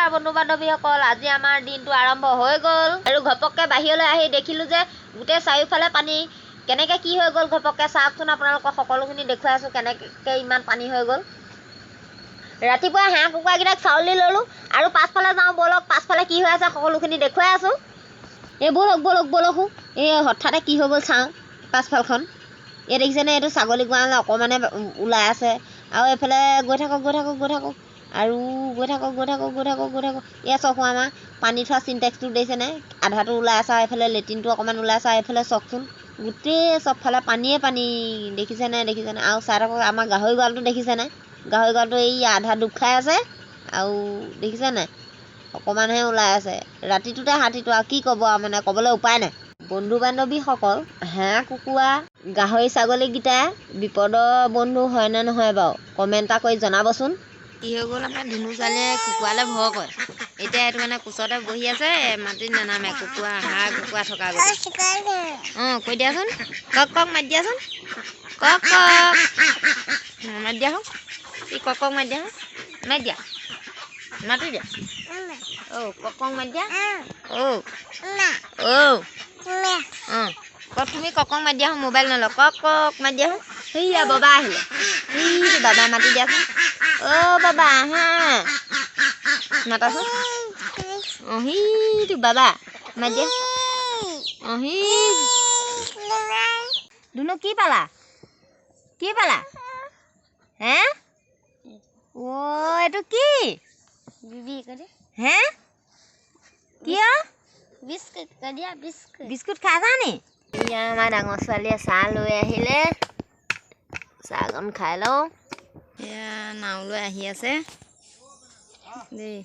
নমস্কাৰ বন্ধু বান্ধৱীসকল, আজি আমাৰ দিনটো আৰম্ভ হৈ গ'ল আৰু ঘপককৈ বাহিৰলৈ আহি দেখিলোঁ যে গোটেই চাৰিওফালে পানী। কেনেকৈ কি হৈ গ'ল ঘপককৈ চাওকচোন, আপোনালোকক সকলোখিনি দেখুৱাই আছোঁ কেনেকৈ ইমান পানী হৈ গ'ল। ৰাতিপুৱা হাঁহ কুকুৰাকেইটাক চাউল দি ল'লোঁ আৰু পাছফালে যাওঁ ব'লক, পাছফালে কি হৈ আছে সকলোখিনি দেখুৱাই আছোঁ। এই ব'লকো এই হঠাতে কি হৈ গ'ল চাওঁ পাছফালখন। এই দেখিছেনে, এইটো ছাগলী গঁৰাল অকণমানে ওলাই আছে আৰু এইফালে গৈ থাকক আৰু গৈ থাকক। এয়া চাওক আমাৰ পানী থোৱা চিনটেক্সটো দেখিছেনে, আধাটো ওলাই আছে আৰু এইফালে লেট্ৰিনটো অকণমান ওলাই আছে আৰু এইফালে চাওকচোন গোটেই চবফালে পানীয়ে পানী। দেখিছেনে আৰু চাই থাকক আমাৰ গাহৰি গঁৰালটো দেখিছেনে, গাহৰি গঁৰালটো এই আধা ডুব খাই আছে আৰু দেখিছেনে অকণমানহে ওলাই আছে। ৰাতিটোতে হাতীটো আৰু কি ক'ব আৰু, মানে ক'বলৈ উপায় নাই। বন্ধু বান্ধৱীসকল, হাঁহ কুকুৰা গাহৰি ছাগলীকেইটা বিপদৰ বন্ধু হয়নে নহয় বাৰু, কমেণ্ট এটা কৰি জনাবচোন। কি হৈ গ'ল, আমাৰ ধুনু ছোৱালীয়ে কুকুৰালৈ ভয় কৰে। এতিয়া এইটো মানে কোচতে বহি আছে, মাটিত নানামে কুকুৰা হাঁহ কুকুৰা থকা গ'ল। কৈ দিয়াচোন, কক মাতি দিয়াচোন, কক মাতি দিয়া হওক, ই কক মাতি দিয়া হওক, মাতি দিয়া, মাতি দিয়া, কক মাতি দিয়া, তুমি কক মাতি দিয়া হওক, মোবাইল নলওঁ, কক মাতি দিয়া হওক। সেয়া বাবা আহিলে, বাবা মাতি দিয়াচোন। বাবা আহা, মাতাচোন। সিটো বাবা মাতি দিয়া। ধুনু কি পালা হে? এইটো কি হে? কিয় বিস্কুট খাইছা নি? এয়া আমাৰ ডাঙৰ ছোৱালীয়ে চাহ লৈ আহিলে, চাহকণ খাই লওঁ। এয়া নাও লৈ আহি আছে দেই।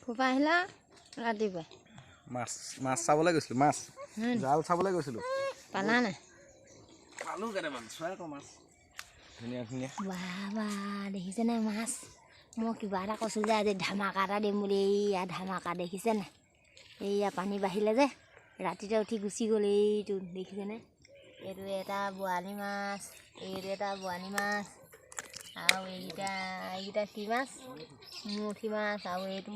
ক'ৰপৰা আহিলা? ৰাতিপুৱাই মাছ চাবলৈ গৈছিলোঁ, মাছ জাল চাবলৈ গৈছিলোঁ। পালা নাই? পালোঁ কেইটামান, চোৱা আকৌ মাছ ধুনীয়া দেখিছেনে মাছ? মই কিবা এটা কৈছোঁ যে আজি ধামাকা এটা দিম বুলি, এইয়া ধামাকা দেখিছেনে? এইয়া পানী বাঢ়িলে যে ৰাতিতে উঠি গুচি গ'ল। এইটো দেখিছেনে, এইটো এটা বৰালি মাছ, এইটো এটা বৰালি মাছ আৰু এইকেইটা কি মাছ? মুঠি মাছ আৰু এইটো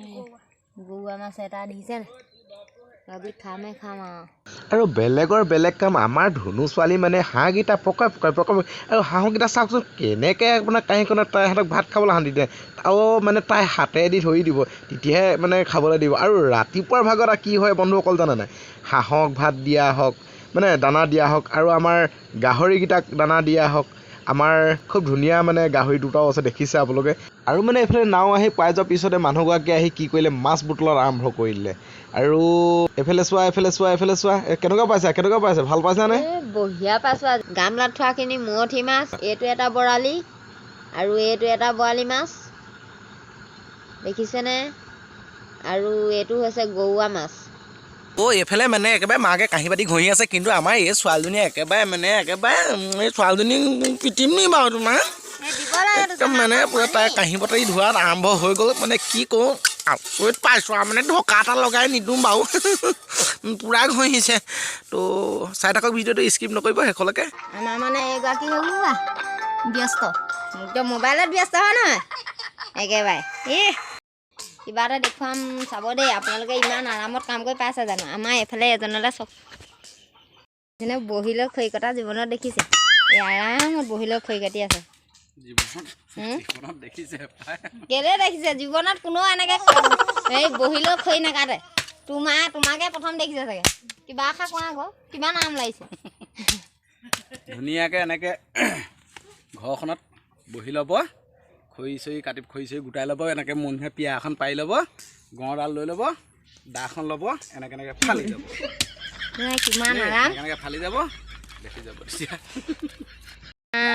গৰুৱা মাছ এটা দেখিছেনে? আজি খাম আৰু বেলেগ কাম। আমাৰ ধুনু ছোৱালী মানে হাঁহকেইটা পকাই আৰু হাঁহকেইটা চাওকচোন কেনেকৈ আপোনাৰ কাঁহীখনত তাই হাতক ভাত খাবলৈ শান্তি দিয়ে, আৰু মানে তাই হাতেদি ধৰি দিব, তেতিয়াহে মানে খাবলৈ দিব। আৰু ৰাতিপুৱাৰ ভাগত কি হয় বন্ধুসকল জানে নাই, হাঁহক ভাত দিয়া হওক, মানে দানা দিয়া হওক, আৰু আমাৰ গাহৰিকেইটাক দানা দিয়া হওক। আমাৰ খুব ধুনীয়া মানে গাহৰি দুটাও আছে দেখিছে আপোনালোকে। আৰু মানে এইফালে নাও আহি পাই যোৱাৰ পিছতে মানুহগৰাকীয়ে আহি কি কৰিলে, মাছ বুটলত আৰম্ভ কৰি দিলে। আৰু এইফালে চোৱা কেনেকুৱা পাইছে, ভাল পাইছানে? বঢ়িয়া পাইছোঁ। গামলাত থোৱাখিনি মুঠি মাছ, এইটো এটা বৰালি আৰু এইটো এটা বৰালি মাছ দেখিছেনে, আৰু এইটো হৈছে গৰুৱা মাছ। এইফালে মানে একেবাৰে মাকে কাঁহী বাতি ঘঁহি আছে, কিন্তু আমাৰ এই ছোৱালীজনীয়ে একেবাৰে এই ছোৱালীজনী পিটিম নি বাৰু তোমাৰ একদম মানে পুৰা তাই কাঁহী বাতি ধোৱাত আৰম্ভ হৈ গ'ল। মানে কি কৰোঁ আচৰিত পাইছোঁ আৰু, মানে ঢকা এটা লগাই নিদিওঁ বাৰু পূৰা ঘঁহিছে। তো চাই থাকক ভিডিঅ'টো, স্কিপ নকৰিব শেষলৈকে। আমাৰ মানে এইগৰাকী হ'ল ব্যস্ত, একদম মোবাইলত ব্যস্ত হয় নহয় একেবাৰে। কিবা এটা দেখুৱাম চাব দেই, আপোনালোকে ইমান আৰামত কাম কৰি পাইছে জানো? আমাৰ এইফালে এজনলৈ চব যেনে বহি লৈ খৰি কটা জীৱনত দেখিছে, এই আৰামত বহি লৈ খৰি কাটি আছে। কেলে দেখিছে? জীৱনত কোনেও এনেকৈ এই বহি লৈ খৰি নাকাটে। তোমাকে প্ৰথম দেখিছে চাগে। কিবা আশা কৰা আকৌ, কিমান আৰাম লাগিছে। ধুনীয়াকৈ এনেকৈ ঘৰখনত বহি ল'ব, খৰি চৰি গোটাই ল'ব, এনেকৈ মানুহে পিয়া এখন পাৰি ল'ব, গড়ডাল লৈ ল'ব, দাখন ল'ব, এনেকৈ ফালি যাব। কিমান আৰাম, এনেকৈ ফালি যাব, দেখি যাব তেতিয়া।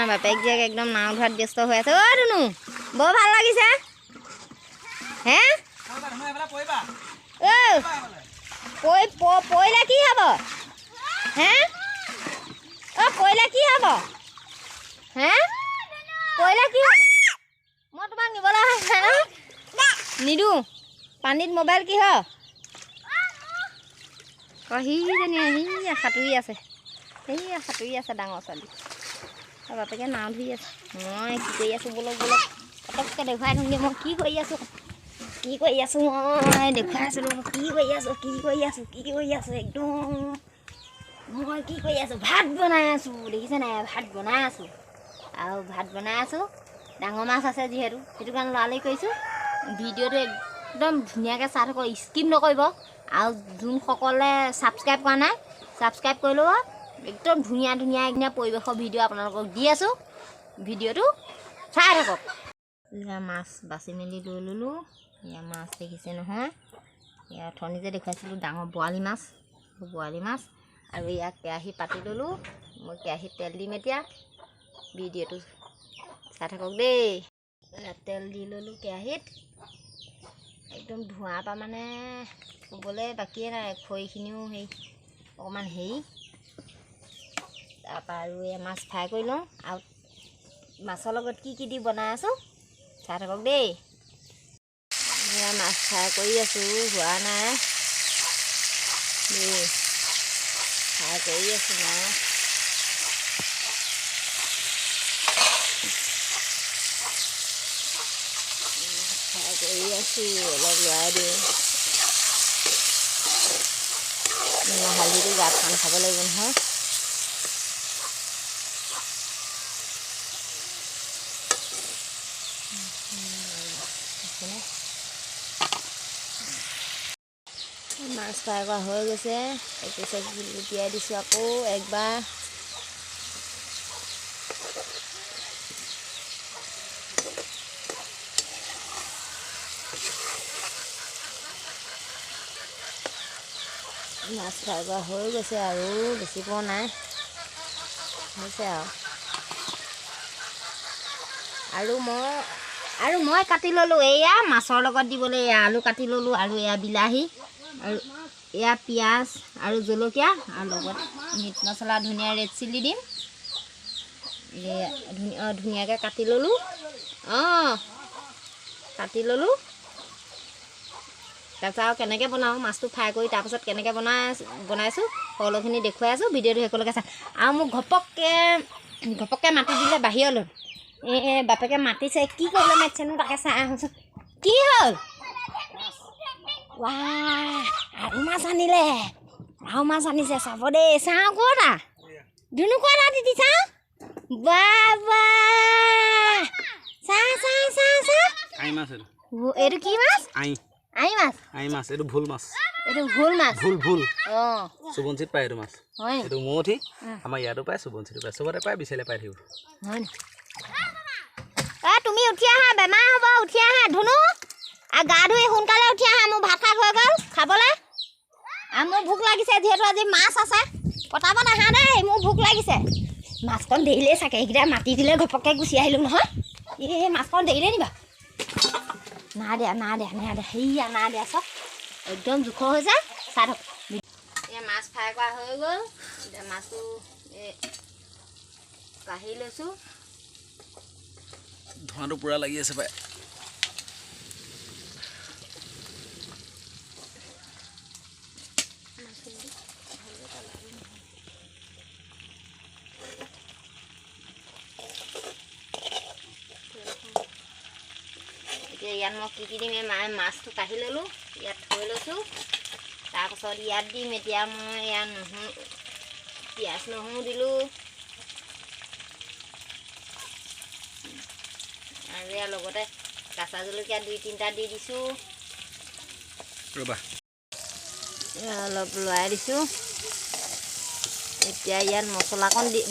বাপেক জীয়েক একদম নাও ধোৱাত ব্যস্ত হৈ আছে। ধুনু বৰ ভাল লাগিছে হে? পৰিলে কি হ'ব হে? পৰিলে কি হ'ব হে? পৰিলে কি হ'ব? মই তোমাক নিবলৈ আহিছে ন, নিদিওঁ। পানীত মোবাইল কি হয়? সিজনী সাঁতুৰি আছে। এইয়া সাঁতুৰি আছে ডাঙৰ ছোৱালী আৰু বাপেকে নাও ধৰি আছে মই কি কৰি আছোঁ বোলক বোলক পটককৈ দেখুৱাই থওঁগৈ মই কি কৰি আছোঁ মই দেখুৱাই আছিলোঁ মই কি কৰি আছোঁ একদম মই কি কৰি আছোঁ ভাত বনাই আছোঁ দেখিছে নাই ভাত বনাই আছোঁ আৰু ভাত বনাই আছোঁ ডাঙৰ মাছ আছে যিহেতু সেইটো কাৰণে লৰালৰি কৰিছোঁ ভিডিঅ'টো একদম ধুনীয়াকৈ চাই থাকক স্কিপ নকৰিব আৰু যোনসকলে ছাবস্ক্ৰাইব কৰা নাই ছাবস্ক্ৰাইব কৰি ল'ব একদম ধুনীয়া পৰিৱেশৰ ভিডিঅ' আপোনালোকক দি আছোঁ ভিডিঅ'টো চাই থাকক এয়া মাছ বাচি মেলি লৈ ল'লোঁ এয়া মাছ দেখিছে নহয় এয়া অথনি যে দেখুৱাইছিলোঁ ডাঙৰ বৰালি মাছ আৰু ইয়াক কেৰাহী পাতি ল'লোঁ মই কেৰাহীত তেল দিম এতিয়া ভিডিঅ'টো চাই থাকক দেই তেল দি ল'লোঁ কেৰাহীত একদম ধোঁৱাৰ পৰা মানে ক'বলৈ বাকীয়ে নাই খৰিখিনিও অকণমান তাৰপৰা আৰু এই মাছ ফ্ৰাই কৰি লওঁ আৰু মাছৰ লগত কি দি বনাই আছোঁ চাই থাকক দেই এয়া মাছ ফ্ৰাই কৰি আছোঁ হোৱা নাই দেই ফ্ৰাই কৰি আছোঁ মাছ ফ্ৰাই কৰি আছোঁ অলপ লৰাই দিওঁ হালধিটো গাত খান খাব লাগিব নহয় মাছ ফ্ৰাই কৰা হৈ গৈছে তাৰপিছত লুটিয়াই দিছোঁ আকৌ একবাৰ মাছ ফ্ৰাই কৰা হৈ গৈছে আৰু বেছি পোৱা নাই হৈছে আৰু মই কাটি ল'লোঁ এয়া মাছৰ লগত দিবলৈ এয়া আলু কাটি ল'লোঁ আৰু এয়া বিলাহী আৰু এয়া পিঁয়াজ আৰু জলকীয়া আৰু লগত মিট মছলা ধনিয়া ৰেড চিলি দিম ধুনীয়াকৈ কাটি ল'লোঁ তাৰপিছত আৰু কেনেকৈ বনাওঁ মাছটো ফ্ৰাই কৰি তাৰপাছত কেনেকৈ বনাইছোঁ সকলোখিনি দেখুৱাই আছোঁ ভিডিঅ'টো শেষলৈকে চাই আৰু মোক ঘপককৈ মাতি দিলে বাহিৰলৈ বাপেকে মাতিছে কি কৰিবলৈ মাতিছেনো তাকে চাই আহোঁচোন কি হ'ল আৰু মাছ আনিছে চাব দেই চাওঁ ক'তা ধুনু ক'তা দিদি চাওঁ এইটো কি মাছ আই মাছ এইটো ভুল মাছ ভুল সুবঞ্চিত পায় এইটো মাছ এইটো মৌঠি আমাৰ ইয়াতো পায় সুবঞ্চিতো পায় চবতে পায় বিচাৰিলে পাই থাকিব তুমি উঠি আহা বেমাৰ হ'ব উঠি আহা ধুনু আৰু গা ধুই সোনকালে উঠি আহা মোৰ ভাত খাই হৈ গ'ল খাবলৈ আৰু মোৰ ভোক লাগিছে যিহেতু আজি মাছ আছে পতাব নাহা দেই মোৰ ভোক লাগিছে মাছকণ দেৰিলেই চাগে এইকেইটা মাতি দিলে ঘপককৈ গুচি আহিলোঁ নহয় এই মাছকণ দেৰিলে নিবা না দিয়া সেয়া না দিয়া চব একদম জোখৰ হৈছে চাই থাকক এতিয়া মাছ ফ্ৰাই কৰা হৈ গ'ল এতিয়া মাছটো কাঢ়ি লৈছোঁ ধোঁৱাটো পূৰা লাগি আছে পাই এতিয়া ইয়াত মই কি দিম মাছটো কাঢ়ি ল'লোঁ ইয়াত থৈ লৈছোঁ তাৰপাছত ইয়াত দিম এতিয়া মই ইয়াত পিঁয়াজ নহৰু দিলোঁ আৰু ইয়াৰ লগতে কেঁচা জলকীয়া 2-3টা দি দিছোঁ ৰ'বা অলপ লৰাই দিছোঁ এতিয়া ইয়াত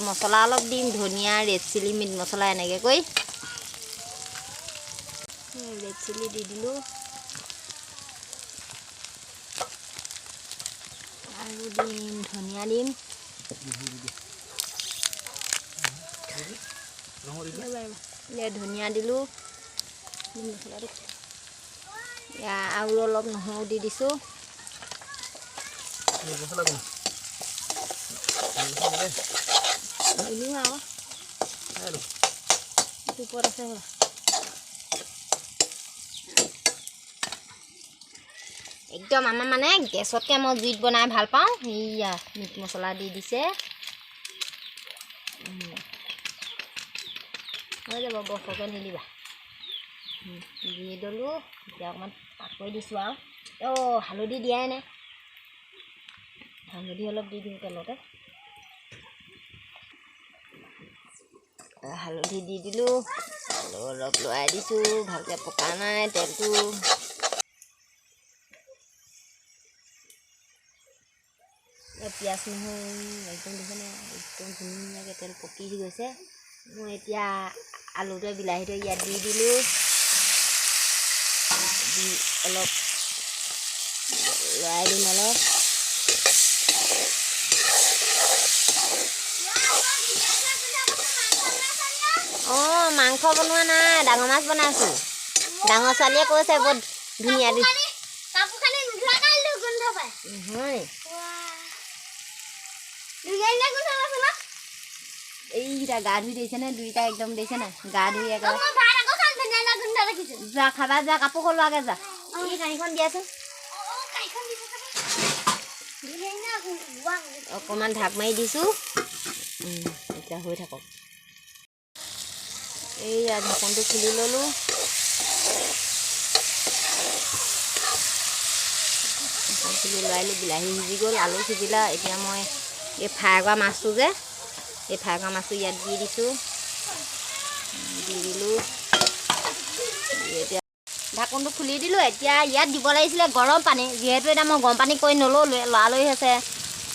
মছলা অলপ দিম ধনিয়া ৰেড চিলি মিট মছলা এনেকৈ কৰি ৰেড চিলি দি দিলোঁ আৰু দিম ধনিয়া দিম ধনিয়া দিলোঁ মছলাটো আৰু অলপ নহৰু দি দিছোঁ আৰু ওপৰত আছে একদম আমাৰ মানে গেছতকৈ মই জুইত বনাই ভাল পাওঁ সেয়া মিট মছলা দি দিছে হৈ যাব বৰকৈ নিদিবা দি দিলোঁ এতিয়া অকণমান পাকৈ দিছোঁ আৰু হালধি দিয়াই নাই হালধি অলপ দি দিওঁ তেলতে হালধি দি দিলোঁ আলু অলপ লৰাই দিছোঁ ভালকৈ পকা নাই তেলটো পিঁয়াজ নহৰু একদম দেখিছেনে একদম ধুনীয়াকৈ তেল পকি গৈছে মই এতিয়া আলুটোৱে বিলাহীটোৱে ইয়াত দি দিলোঁ দি অলপ লৰাই দিম অলপ মাংস বনোৱা নাই ডাঙৰ মাছ বনাইছোঁ ডাঙৰ ছোৱালীয়ে কৈছে বহুত ধুনীয়া নহয় এইকেইটা গা ধুই দিছেনে দুইটা একদম দিছেনে গা ধুই যা খাবা যা কাপোৰ সলোৱাগে যা এই কাঁহীখন দিয়াচোন অকণমান ঢাক মাৰি দিছোঁ এতিয়া হৈ থাকক এইয়া ঢাকনটো খুলি ল'লোঁ খুলি লৰাইলোঁ বিলাহী সিজি গ'ল আলু সিজিলা এতিয়া মই এই ফ্ৰাই কৰা মাছটো যে এই ফ্ৰাই কৰা মাছটো ইয়াত দি দিছোঁ দি দিলোঁ এতিয়া ঢাকনটো খুলি দিলোঁ এতিয়া ইয়াত দিব লাগিছিলে গৰম পানী যিহেতু এতিয়া মই গৰম পানী কৰি নল'লোঁ লৰালৰি হৈছে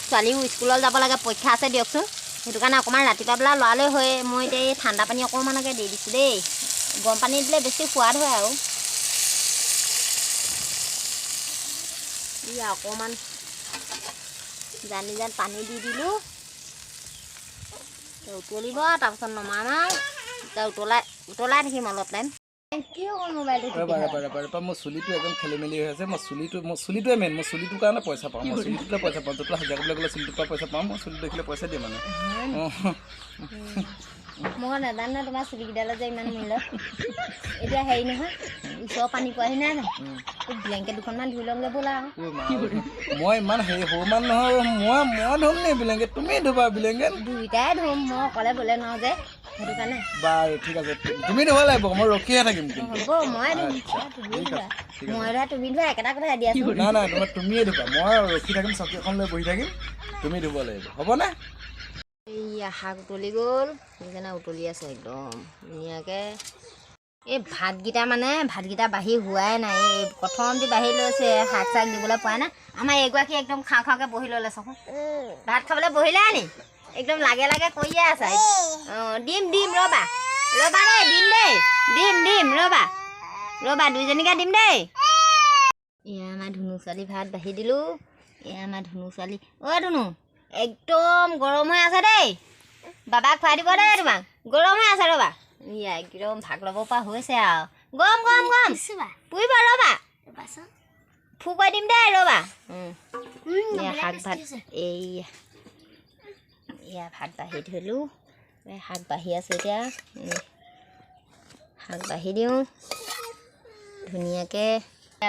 ছোৱালীও স্কুলত যাব লাগে পৰীক্ষা আছে দিয়কচোন সেইটো কাৰণে অকণমান ৰাতিপুৱা বেলা লৰালৰি হৈ মই এতিয়া এই ঠাণ্ডা পানী অকণমানকৈ দি দিছোঁ দেই গৰম পানী দিলে বেছি সোৱাদ হয় আৰু অকণমান জানি পানী দি দিলোঁ উতলিব তাৰপিছত নমাম আৰু এতিয়া উতলাই থাকিম অলপ টাইম কি হ'ল মোবাইলটো মোৰ চুলিটো একদম খেলি মেলি হৈ আছে মই চুলিটোৱে মেইন মই চুলিটোৰ কাৰণে পইচা পাওঁ মই চুলিটোতে পইচা পাওঁ য'ত হাজিৰা কৰিবলৈ গ'লে চুলিটোৰ পৰা পইচা পাওঁ মই চুলি দেখিলে পইচা দিয়ে মানে মই নাজানো নহয় তোমাৰ চুলিকেইডালত যে ইমান মূল্য এতিয়া হেৰি নহয় ওচৰৰ পানী পোৱাহি নাই নাই ব্লেংকেট দুখনমান ধুই ল'মগৈ ব'লা মই ইমান হেৰি সৰুমান নহয় মই ধুম নি ব্লেংকেট তুমি ধুবা ব্লেংকেট দুইটাই ধুম মই অকলে বলে ন যে সেইটো কাৰণে বাৰু ঠিক আছে তুমি ধুব লাগিব মই ৰখিয়ে থাকিম হ'ব মই ধৰা তুমি ধৰা একেটা কথা দিয়াচোন নাই তোমাৰ তুমিয়ে ধুবা মই ৰখি থাকিম চকী এখন লৈ বহি থাকিম তুমি ধুব লাগিব হ'বনে এইয়া শাক উতলি গ'ল সেইকাৰণে উতলি আছে একদম ধুনীয়াকৈ এই ভাতকেইটা বাঢ়ি হোৱাই নাই এই প্ৰথমতে বাঢ়ি লৈছে শাক চাক দিবলৈ পোৱা নাই আমাৰ এগৰাকী একদম খাওঁকৈ বহি ল'লে চকু ভাত খাবলৈ বহিলে নি একদম লাগে কৰিয়ে আছে দিম ৰ'বা দেই দিম ৰ'বা দুইজনীকে দিম দেই এয়া আমাৰ ধুনু ছোৱালী ভাত বাঢ়ি দিলোঁ এয়া আমাৰ ধুনু ছোৱালী ধুনু একদম গৰম হৈ আছে দেই বাবাক খুৱাই দিব দেই তোমাক গৰম হৈ আছে ৰ'বা ইয়া একদম ভাগ ল'ব পৰা হৈছে আৰু গৰম পুৰিব ৰ'বা ফু কৰি দিম দেই ৰ'বা শাক ভাত এয়া ভাত বাঢ়ি থলোঁ শাক বাঢ়ি আছোঁ এতিয়া শাক বাঢ়ি দিওঁ ধুনীয়াকৈ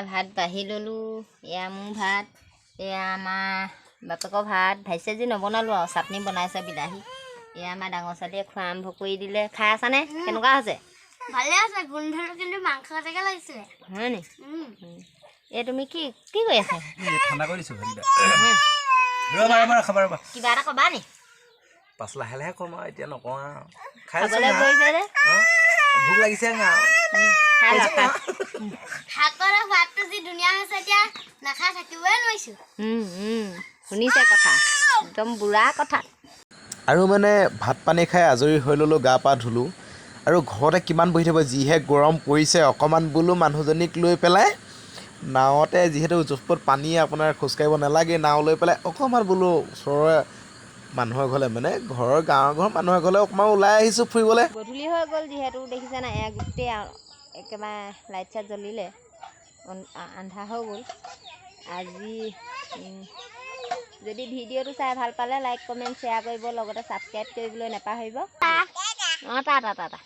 ভাত বাঢ়ি ল'লোঁ এয়া মোৰ ভাত এয়া আমাৰ বাপেকৰ ভাত ভাজিছে যি নবনালোঁ আৰু চাটনি বনাইছে বিলাহী এয়া আমাৰ ডাঙৰ ছোৱালীয়ে খোৱা আৰম্ভ কৰি দিলে খাই আছানে কেনেকুৱা হৈছে ভালে আছে গোন্ধটো কিন্তু মাংস এটাকে লাগিছিলে হয় নি এই তুমি কি কৰি আছা ঠাণ্ডা কৰি দিছোঁ কিবা এটা ক'বা নি পাছ লাহে ক'ম আৰু এতিয়া নকওঁ আৰু খাই ভোক লাগিছে শাকৰ সোৱাদটো যি ধুনীয়া হৈছে এতিয়া নাখাই থাকিবই নোৱাৰিছোঁ শুনিছে কথা একদম বুঢ়া কথা আৰু মানে ভাত পানী খাই আজৰি হৈ ল'লোঁ গা পা ধুলোঁ আৰু ঘৰতে কিমান বহি থাকিব যিহে গৰম পৰিছে অকণমান বোলো মানুহজনীক লৈ পেলাই নাৱতে যিহেতু জোপত পানী আপোনাৰ খোজকাঢ়িব নালাগে নাও লৈ পেলাই অকণমান বোলো ওচৰৰে মানুহৰ ঘৰলৈ মানে গাঁৱৰ ঘৰৰ মানুহৰ ঘৰলৈ অকণমান ওলাই আহিছোঁ ফুৰিবলৈ গধূলি হৈ গ'ল যিহেতু দেখিছে নাই গোটেই একেবাৰে লাইট চাইট জ্বলিলে আন্ধাৰ হৈ গ'ল আজি যদি ভিডিঅ'টো চাই ভাল পালে লাইক কমেণ্ট শ্বেয়াৰ কৰিব লগতে ছাবস্ক্ৰাইব কৰিবলৈ নাপাহৰিব টা